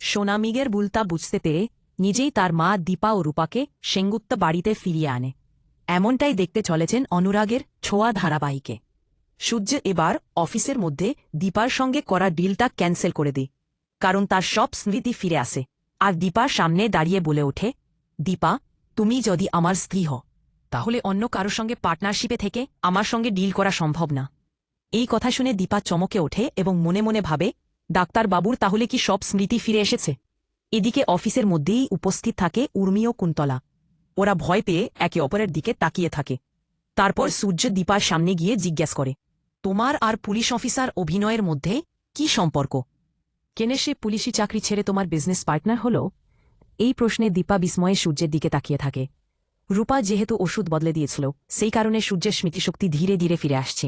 সোনামিগের ভুলটা বুঝতে পেরে নিজেই তার মা দীপা ও রূপাকে সেনগুপ্ত বাড়িতে ফিরিয়ে আনে। এমনটাই দেখতে চলেছেন অনুরাগের ছোঁয়া ধারাবাহিকে। সূর্য এবার অফিসের মধ্যে দীপার সঙ্গে করা ডিলটা ক্যান্সেল করে দেয়, কারণ তার সব স্মৃতি ফিরে আসে। আর দীপার সামনে দাঁড়িয়ে বলে ওঠে, দীপা, তুমি যদি আমার স্ত্রী হও তাহলে অন্য কারোর সঙ্গে পার্টনারশিপে থেকে আমার সঙ্গে ডিল করা সম্ভব না। এই কথা শুনে দীপা চমকে ওঠে এবং মনে মনে ভাবে, ডাক্তারবাবুর তাহলে কি সব স্মৃতি ফিরে এসেছে? এদিকে অফিসের মধ্যেই উপস্থিত থাকে উর্মি ও কুন্তলা। ওরা ভয় পেয়ে একে অপরের দিকে তাকিয়ে থাকে। তারপর সূর্য দীপার সামনে গিয়ে জিজ্ঞেস করে, তোমার আর পুলিশ অফিসার অভিনয়ের মধ্যে কি সম্পর্ক? কেনে সে পুলিশি চাকরি ছেড়ে তোমার বিজনেস পার্টনার হল? এই প্রশ্নে দীপা বিস্ময়ে সূর্যের দিকে তাকিয়ে থাকে। রূপা যেহেতু ওষুধ বদলে দিয়েছিল, সেই কারণে সূর্যের স্মৃতিশক্তি ধীরে ধীরে ফিরে আসছে।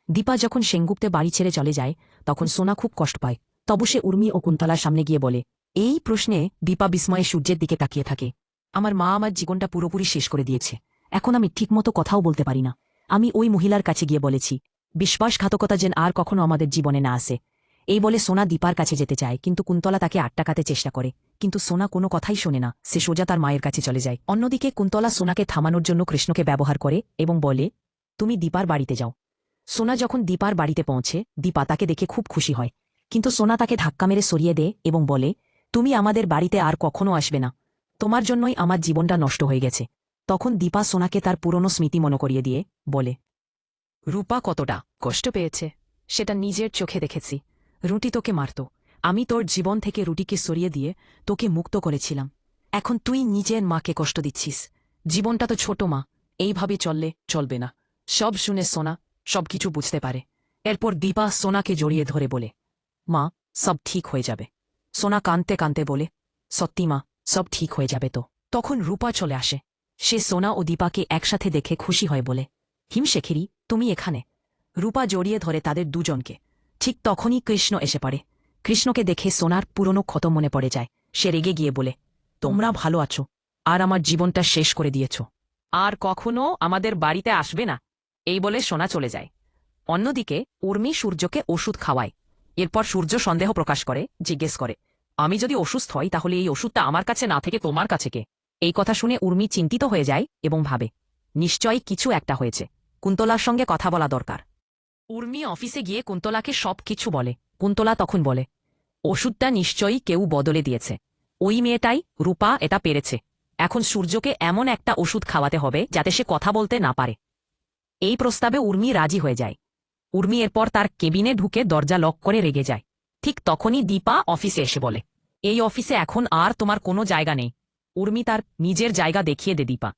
দীপা যখন সেনগুপ্তে বাড়ি ছেড়ে চলে যায় তখন সোনা খুব কষ্ট পায়। তবু সে উর্মি ও কুন্তলার সামনে গিয়ে বলে। এই প্রশ্নে দীপা বিস্ময়ে সূর্যের দিকে তাকিয়ে থাকে। আমার মা আমার জীবনটা পুরোপুরি শেষ করে দিয়েছে, এখন আমি ঠিকমতো কথাও বলতে পারি না। আমি ওই মহিলার কাছে গিয়ে বলেছি, বিশ্বাসঘাতকতা যেন আর কখনো আমাদের জীবনে না আসে। এই বলে সোনা দীপার কাছে যেতে চায়, কিন্তু কুন্তলা তাকে আটকাতে চেষ্টা করে। কিন্তু সোনা কোনো কথাই শোনে না, সে সোজা তার মায়ের কাছে চলে যায়। অন্যদিকে কুন্তলা সোনাকে থামানোর জন্য কৃষ্ণকে ব্যবহার করে এবং বলে, তুমি দীপার বাড়িতে যাও। সোনা যখন দীপার বাড়িতে পৌঁছে, দীপা তাকে দেখে খুব খুশি হয়, কিন্তু সোনা তাকে ধাক্কা মেরে সরিয়ে দেয় এবং বলে, তুমি আমাদের বাড়িতে আর কখনো আসবে না, তোমার জন্যই আমার জীবনটা নষ্ট হয়ে গেছে। তখন দীপা সোনাকে তার পুরনো স্মৃতি মনে করিয়ে দিয়ে বলে, রূপা কতটা কষ্ট পেয়েছে সেটা নিজের চোখে দেখেছি। রুটি তোকে মারত, আমি তোর জীবন থেকে রুটিকে সরিয়ে দিয়ে তোকে মুক্ত করেছিলাম। এখন তুই নিজের মাকে কষ্ট দিচ্ছিস। জীবনটা তো ছোট মা, এইভাবে চললে চলবে না। সব শুনে সোনা সবকিছু বুঝতে পারে। এরপর দীপা সোনাকে জড়িয়ে ধরে বলে, মা, সব ঠিক হয়ে যাবে। সোনা কাঁদতে কাঁদতে বলে, সত্যি মা, সব ঠিক হয়ে যাবে তো। তখন রূপা চলে আসে। সে সোনা ও দীপাকে একসাথে দেখে খুশি হয় বলে, হিমশেখেরি, তুমি এখানে। রূপা জড়িয়ে ধরে তাদের দুজনকে। ঠিক তখনই কৃষ্ণ এসে পড়ে। কৃষ্ণকে দেখে সোনার পুরনো ক্ষত মনে পড়ে যায়। সে রেগে গিয়ে বলে, তোমরা ভালো আছো, আর আমার জীবনটা শেষ করে দিয়েছ। আর কখনো আমাদের বাড়িতে আসবে না। এই বলে সোনা চলে যায়। অন্যদিকে উর্মি সূর্যকে ওষুধ খাওয়ায়। এরপর সূর্য সন্দেহ প্রকাশ করে, জিজ্ঞেস করে, আমি যদি অসুস্থ হই তাহলে এই ওষুধটা আমার কাছে না থেকে তোমার কাছে কে? এই কথা শুনে উর্মি চিন্তিত হয়ে যায় এবং ভাবে, নিশ্চয়ই কিছু একটা হয়েছে। কুন্তলার সঙ্গে কথা বলা দরকার। উর্মি অফিসে গিয়ে কুন্তলাকে সব কিছু বলে। কুন্তলা তখন বলে, ওষুধটা নিশ্চয়ই কেউ বদলে দিয়েছে। ওই মেয়েটাই, রূপা, এটা পেরেছে। এখন সূর্যকে এমন একটা ওষুধ খাওয়াতে হবে যাতে সে কথা বলতে না পারে। এই প্রস্তাবে উর্মি রাজি হয়ে যায়। উর্মি এরপর তার কেবিনে ঢুকে দরজা লক করে রেগে যায়। ঠিক তখনই দীপা অফিসে এসে বলে, এই অফিসে এখন আর তোমার কোনো জায়গা নেই। উর্মি তার নিজের জায়গা দেখিয়ে দে দীপা।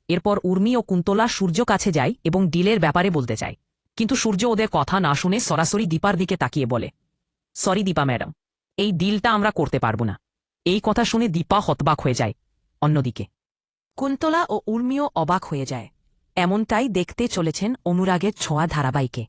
এরপর উর্মি ও কুন্তলা সূর্য কাছে যায় এবং ডিলের ব্যাপারে বলতে চায়, কিন্তু সূর্য ওদের কথা না শুনে সরাসরি দীপার দিকে তাকিয়ে বলে, সরি দীপা ম্যাডাম, এই ডিলটা আমরা করতে পারব না। এই কথা শুনে দীপা হতবাক হয়ে যায়। অন্যদিকে কুন্তলা ও উর্মিও অবাক হয়ে যায়। এমনটাই দেখতে চলেছেন অনুরাগের ছোঁয়া ধারাবাহিকে।